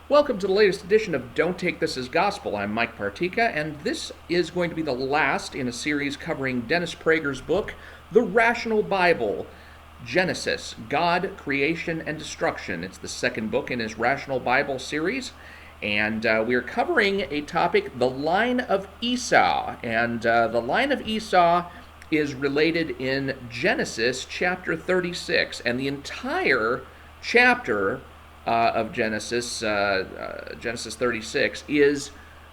Welcome to the latest edition of Don't Take This as Gospel. I'm Mike Partika, and this is going to be the last in a series covering Dennis Prager's book, The Rational Bible, Genesis, God, Creation, and Destruction. It's the second book in his Rational Bible series, and we're covering a topic, the line of Esau. And the line of Esau is related in Genesis chapter 36, and the entire chapter of Genesis 36, is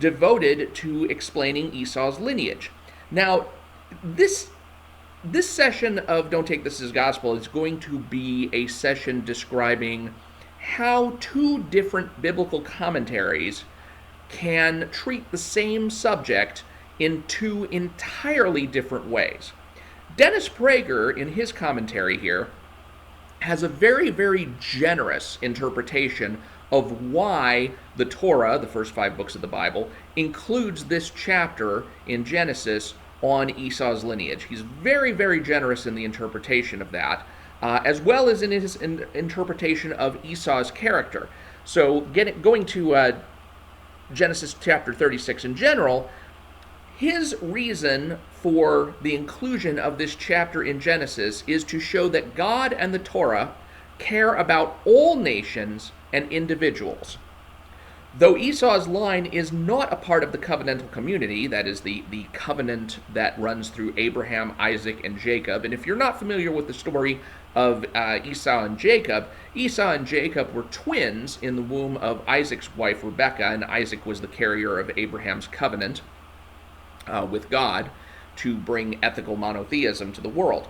devoted to explaining Esau's lineage. Now, this session of Don't Take This as Gospel is going to be a session describing how two different biblical commentaries can treat the same subject in two entirely different ways. Dennis Prager, in his commentary here, has a very, very generous interpretation of why the Torah, the first 5 books of the Bible, includes this chapter in Genesis on Esau's lineage. He's very, very generous in the interpretation of that, as well as in his interpretation of Esau's character. So going to Genesis chapter 36 in general, his reason for the inclusion of this chapter in Genesis is to show that God and the Torah care about all nations and individuals. Though Esau's line is not a part of the covenantal community, that is the covenant that runs through Abraham, Isaac, and Jacob, and if you're not familiar with the story of Esau and Jacob were twins in the womb of Isaac's wife Rebekah, and Isaac was the carrier of Abraham's covenant with God to bring ethical monotheism to the world.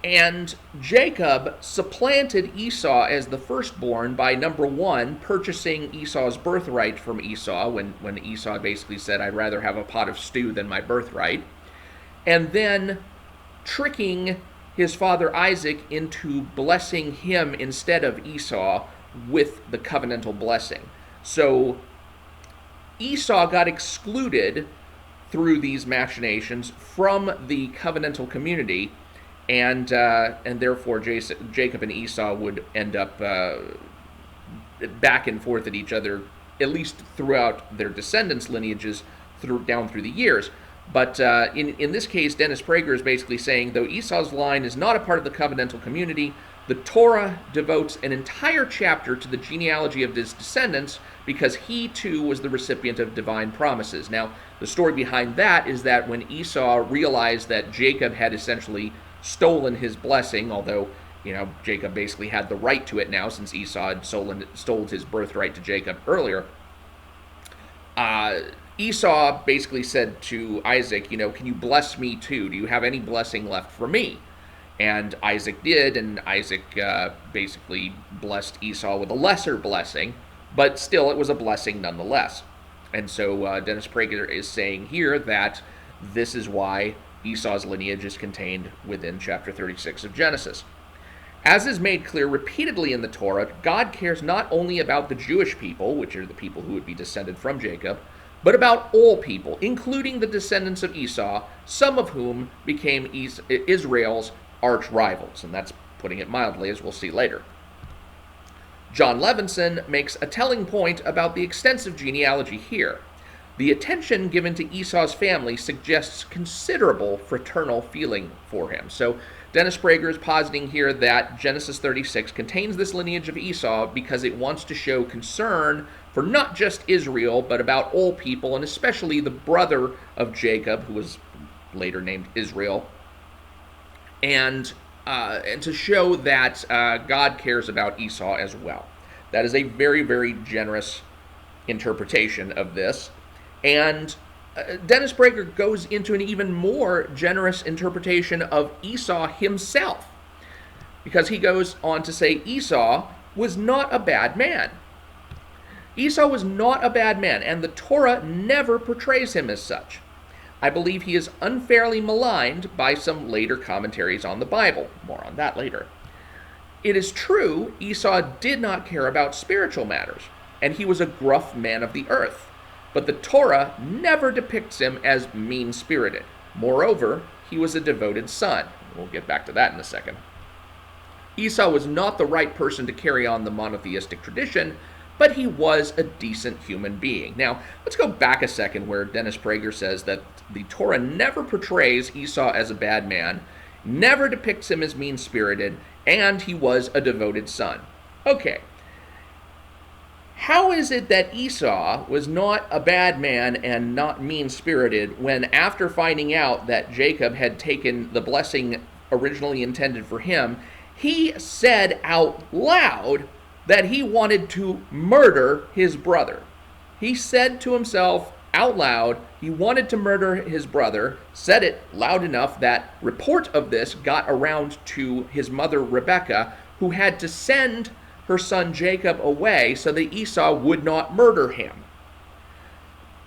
And Jacob supplanted Esau as the firstborn by, number one, purchasing Esau's birthright from Esau, when Esau basically said, I'd rather have a pot of stew than my birthright, and then tricking his father Isaac into blessing him instead of Esau with the covenantal blessing. So Esau got excluded through these machinations from the covenantal community, and therefore Jacob and Esau would end up back and forth at each other, at least throughout their descendants' lineages down through the years. But in this case, Dennis Prager is basically saying, though Esau's line is not a part of the covenantal community, the Torah devotes an entire chapter to the genealogy of his descendants because he too was the recipient of divine promises. Now, the story behind that is that when Esau realized that Jacob had essentially stolen his blessing, although Jacob basically had the right to it now since Esau had stole his birthright to Jacob earlier, Esau basically said to Isaac, can you bless me too? Do you have any blessing left for me? And Isaac did, and Isaac basically blessed Esau with a lesser blessing, but still it was a blessing nonetheless. And so Dennis Prager is saying here that this is why Esau's lineage is contained within chapter 36 of Genesis. As is made clear repeatedly in the Torah, God cares not only about the Jewish people, which are the people who would be descended from Jacob, but about all people, including the descendants of Esau, some of whom became Israel's arch rivals, and that's putting it mildly, as we'll see later. John Levinson makes a telling point about the extensive genealogy here. The attention given to Esau's family suggests considerable fraternal feeling for him. So Dennis Prager is positing here that Genesis 36 contains this lineage of Esau because it wants to show concern for not just Israel, but about all people, and especially the brother of Jacob, who was later named Israel, and to show that God cares about Esau as well. That is a very, very generous interpretation of this. And Dennis Prager goes into an even more generous interpretation of Esau himself, because he goes on to say Esau was not a bad man. Esau was not a bad man, and the Torah never portrays him as such. I believe he is unfairly maligned by some later commentaries on the Bible. More on that later. It is true, Esau did not care about spiritual matters, and he was a gruff man of the earth. But the Torah never depicts him as mean-spirited. Moreover, he was a devoted son. We'll get back to that in a second. Esau was not the right person to carry on the monotheistic tradition but he was a decent human being. Now, let's go back a second where Dennis Prager says that the Torah never portrays Esau as a bad man, never depicts him as mean-spirited, and he was a devoted son. Okay. How is it that Esau was not a bad man and not mean-spirited when, after finding out that Jacob had taken the blessing originally intended for him, he said out loud that he wanted to murder his brother? He said to himself out loud he wanted to murder his brother, said it loud enough that report of this got around to his mother Rebekah, who had to send her son Jacob away so that Esau would not murder him.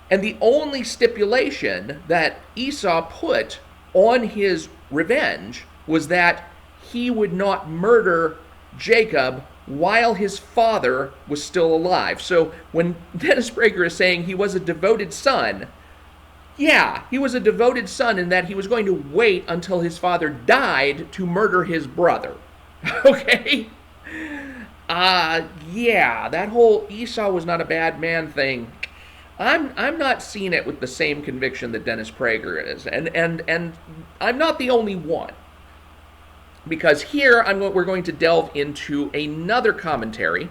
And the only stipulation that Esau put on his revenge was that he would not murder Jacob while his father was still alive. So when Dennis Prager is saying he was a devoted son, yeah, he was a devoted son in that he was going to wait until his father died to murder his brother. Okay? Yeah, that whole Esau was not a bad man thing, I'm not seeing it with the same conviction that Dennis Prager is, and I'm not the only one, because here we're going to delve into another commentary.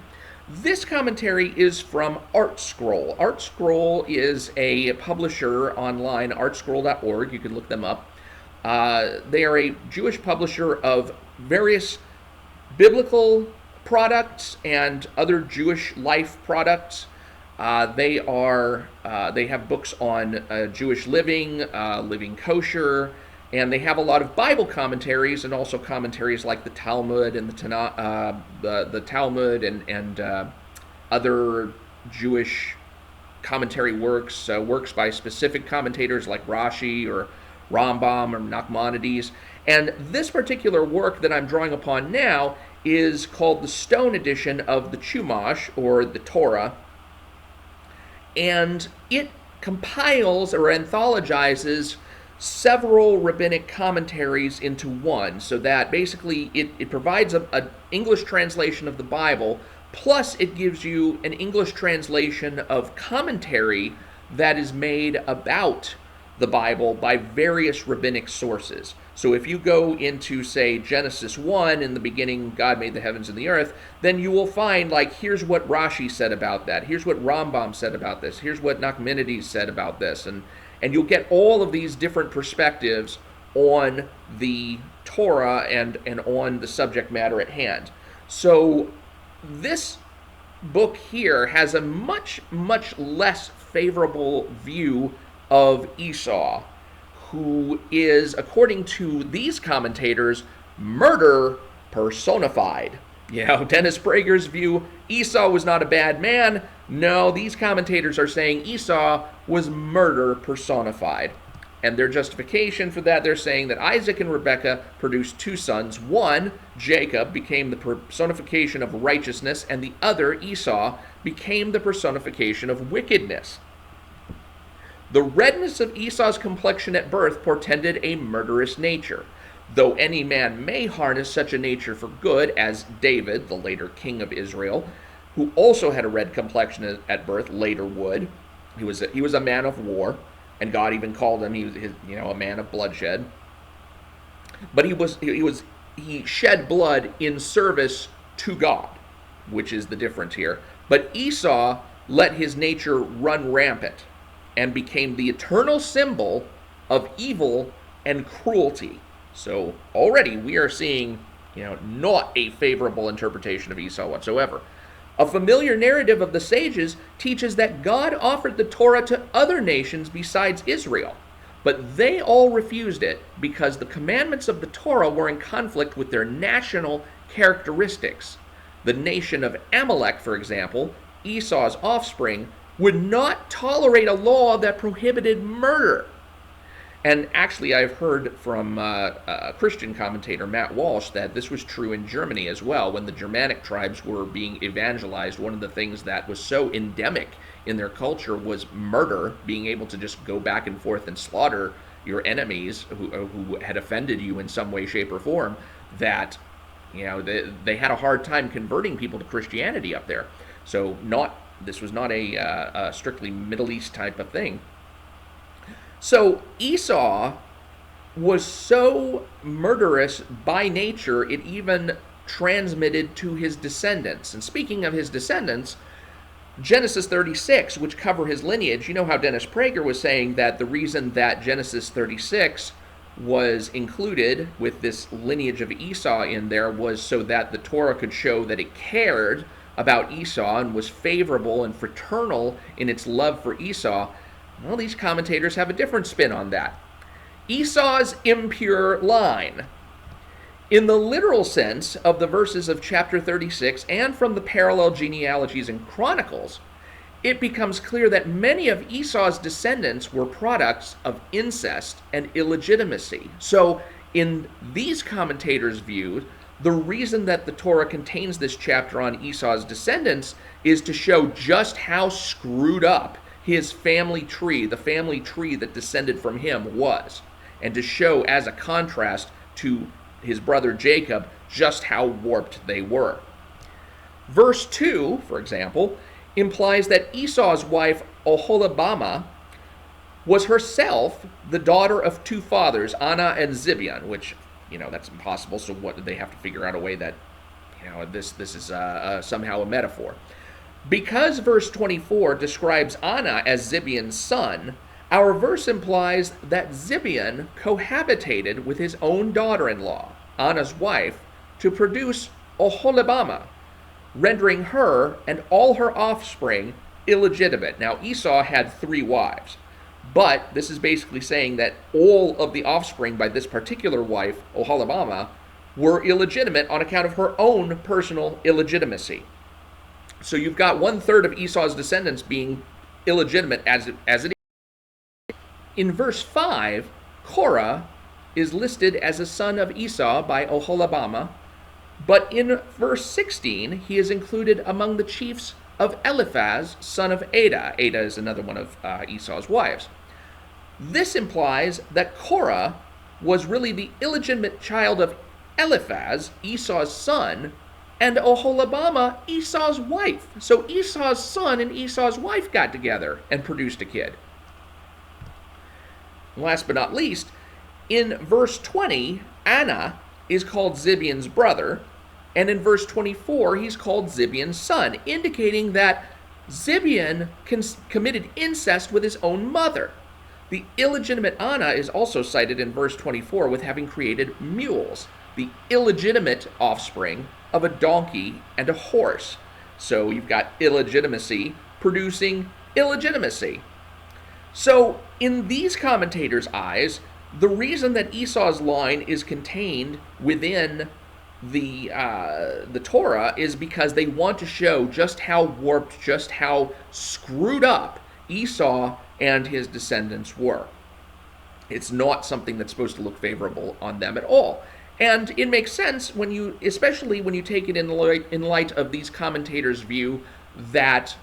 This commentary is from ArtScroll. ArtScroll is a publisher online, artscroll.org. You can look them up. They are a Jewish publisher of various biblical products and other Jewish life products. They have books on Jewish living, living kosher, and they have a lot of Bible commentaries and also commentaries like the Talmud and the Talmud and other Jewish commentary works, works by specific commentators like Rashi or Rambam or Nachmanides. And this particular work that I'm drawing upon now is called the Stone edition of the Chumash, or the Torah, and it compiles or anthologizes several rabbinic commentaries into one, so that basically it provides an English translation of the Bible, plus it gives you an English translation of commentary that is made about the Bible by various rabbinic sources. So if you go into, say, Genesis 1, in the beginning God made the heavens and the earth, then you will find, like, here's what Rashi said about that, here's what Rambam said about this, here's what Nachmanides said about this, and you'll get all of these different perspectives on the Torah and on the subject matter at hand. So this book here has a much, much less favorable view of Esau, who is, according to these commentators, murder personified. You know, Dennis Prager's view, Esau was not a bad man. No, these commentators are saying Esau was murder personified. And their justification for that, they're saying that Isaac and Rebekah produced two sons. One, Jacob, became the personification of righteousness, and the other, Esau, became the personification of wickedness. The redness of Esau's complexion at birth portended a murderous nature, though any man may harness such a nature for good, as David, the later king of Israel, who also had a red complexion at birth, later would. He was a man of war, and God even called him a man of bloodshed. But he shed blood in service to God, which is the difference here. But Esau let his nature run rampant and became the eternal symbol of evil and cruelty. So already we are seeing, not a favorable interpretation of Esau whatsoever. A familiar narrative of the sages teaches that God offered the Torah to other nations besides Israel, but they all refused it because the commandments of the Torah were in conflict with their national characteristics. The nation of Amalek, for example, Esau's offspring, would not tolerate a law that prohibited murder. And actually, I've heard from a Christian commentator, Matt Walsh, that this was true in Germany as well. When the Germanic tribes were being evangelized, one of the things that was so endemic in their culture was murder, being able to just go back and forth and slaughter your enemies who had offended you in some way, shape, or form, that they had a hard time converting people to Christianity up there. So this was not a strictly Middle East type of thing. So Esau was so murderous by nature, it even transmitted to his descendants. And speaking of his descendants, Genesis 36, which cover his lineage, you know how Dennis Prager was saying that the reason that Genesis 36 was included with this lineage of Esau in there was so that the Torah could show that it cared about Esau and was favorable and fraternal in its love for Esau. Well, these commentators have a different spin on that. Esau's impure line. In the literal sense of the verses of chapter 36 and from the parallel genealogies and chronicles, it becomes clear that many of Esau's descendants were products of incest and illegitimacy. So, in these commentators' view, the reason that the Torah contains this chapter on Esau's descendants is to show just how screwed up his family tree, the family tree that descended from him, was, and to show as a contrast to his brother Jacob just how warped they were. Verse 2, for example, implies that Esau's wife Oholibamah was herself the daughter of two fathers, Anah and Zibeon, which, that's impossible, so what, they have to figure out a way that, this is somehow a metaphor. Because verse 24 describes Anah as Zibeon's son, our verse implies that Zibeon cohabitated with his own daughter-in-law, Anah's wife, to produce Oholibamah, rendering her and all her offspring illegitimate. Now, Esau had 3 wives, but this is basically saying that all of the offspring by this particular wife, Oholibamah, were illegitimate on account of her own personal illegitimacy. So you've got 1/3 of Esau's descendants being illegitimate as it is. In verse 5, Korah is listed as a son of Esau by Oholibamah, but in verse 16, he is included among the chiefs of Eliphaz, son of Adah. Adah is another one of Esau's wives. This implies that Korah was really the illegitimate child of Eliphaz, Esau's son, and Oholibamah, Esau's wife. So Esau's son and Esau's wife got together and produced a kid. Last but not least, in verse 20, Anah is called Zibeon's brother, and in verse 24, he's called Zibeon's son, indicating that Zibeon committed incest with his own mother. The illegitimate Anah is also cited in verse 24 with having created mules, the illegitimate offspring of a donkey and a horse. So you've got illegitimacy producing illegitimacy. So in these commentators' eyes, the reason that Esau's line is contained within the Torah is because they want to show just how warped, just how screwed up Esau and his descendants were. It's not something that's supposed to look favorable on them at all. And it makes sense especially when you take it in light of these commentators' view that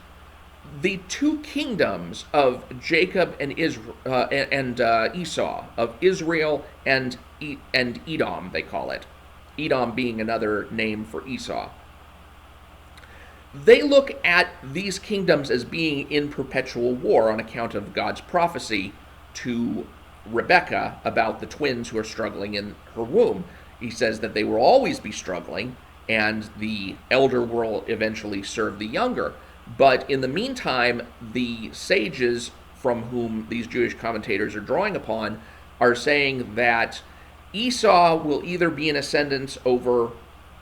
the 2 kingdoms of Jacob and Esau, of Israel and Edom, they call it. Edom being another name for Esau. They look at these kingdoms as being in perpetual war on account of God's prophecy to Rebekah about the twins who are struggling in her womb. He says that they will always be struggling, and the elder will eventually serve the younger. But in the meantime, the sages from whom these Jewish commentators are drawing upon are saying that Esau will either be in ascendance over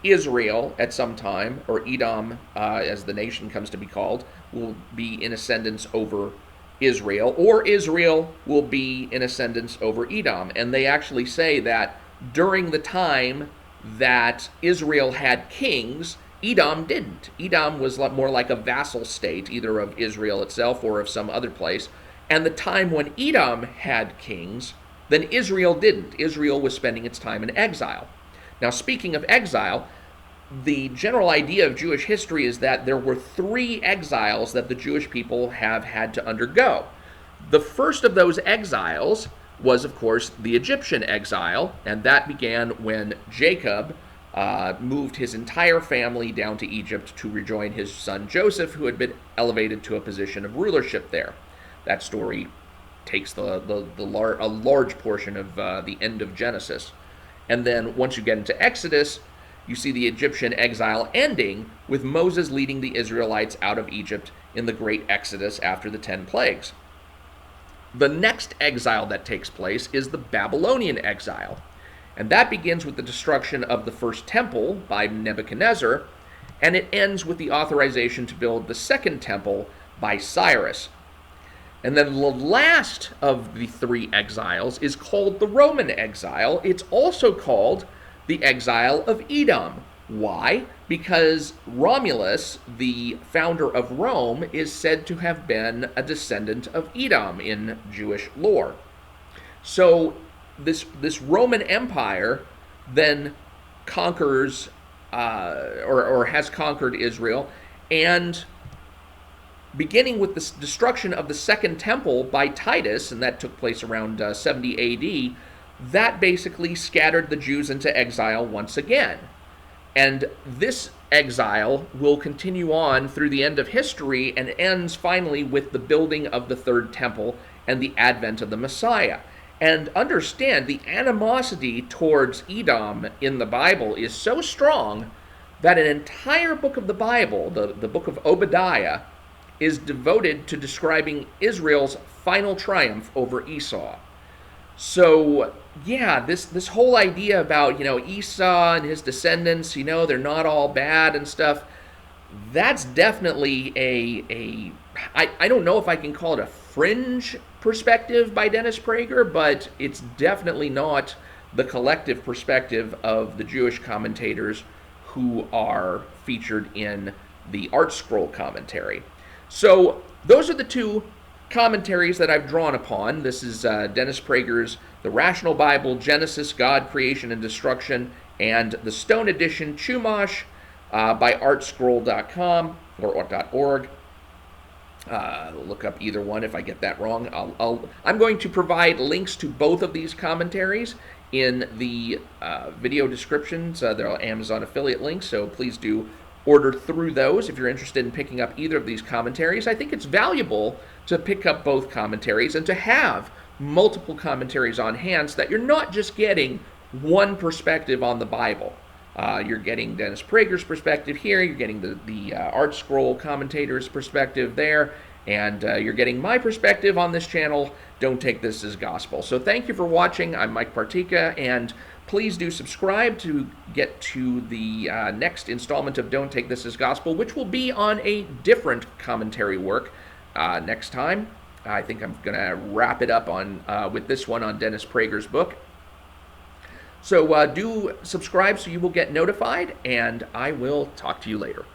Israel at some time, or Edom, as the nation comes to be called, will be in ascendance over Israel, or Israel will be in ascendance over Edom. And they actually say that during the time that Israel had kings, Edom didn't. Edom was more like a vassal state, either of Israel itself or of some other place. And the time when Edom had kings, then Israel didn't. Israel was spending its time in exile. Now, speaking of exile, the general idea of Jewish history is that there were 3 exiles that the Jewish people have had to undergo. The first of those exiles was, of course, the Egyptian exile, and that began when Jacob moved his entire family down to Egypt to rejoin his son Joseph, who had been elevated to a position of rulership there. That story takes a large portion of the end of Genesis. And then once you get into Exodus, you see the Egyptian exile ending with Moses leading the Israelites out of Egypt in the great Exodus after the 10 plagues. The next exile that takes place is the Babylonian exile. And that begins with the destruction of the first temple by Nebuchadnezzar, and it ends with the authorization to build the second temple by Cyrus. And then the last of the 3 exiles is called the Roman exile. It's also called the exile of Edom. Why? Because Romulus, the founder of Rome, is said to have been a descendant of Edom in Jewish lore. So this Roman Empire then conquers or has conquered Israel, and beginning with the destruction of the second temple by Titus, and that took place around 70 AD, that basically scattered the Jews into exile once again. And this exile will continue on through the end of history and ends finally with the building of the third temple and the advent of the Messiah. And understand, the animosity towards Edom in the Bible is so strong that an entire book of the Bible, the book of Obadiah, is devoted to describing Israel's final triumph over Esau. So, yeah, this whole idea about, Esau and his descendants, they're not all bad and stuff, that's definitely I don't know if I can call it a fringe perspective by Dennis Prager, but it's definitely not the collective perspective of the Jewish commentators who are featured in the Art Scroll commentary. So those are the 2 commentaries that I've drawn upon. This is Dennis Prager's The Rational Bible, Genesis, God, Creation, and Destruction, and the Stone Edition, Chumash, by artscroll.com or .org. Look up either one if I get that wrong. I'm going to provide links to both of these commentaries in the video descriptions. They're Amazon affiliate links, so please do order through those if you're interested in picking up either of these commentaries. I think it's valuable to pick up both commentaries and to have multiple commentaries on hand so that you're not just getting one perspective on the Bible. You're getting Dennis Prager's perspective here, you're getting the Art Scroll commentator's perspective there, and you're getting my perspective on this channel. Don't take this as gospel. So thank you for watching. I'm Mike Partika, and please do subscribe to get to the next installment of Don't Take This as Gospel, which will be on a different commentary work next time. I think I'm going to wrap it up on with this one on Dennis Prager's book. So do subscribe so you will get notified, and I will talk to you later.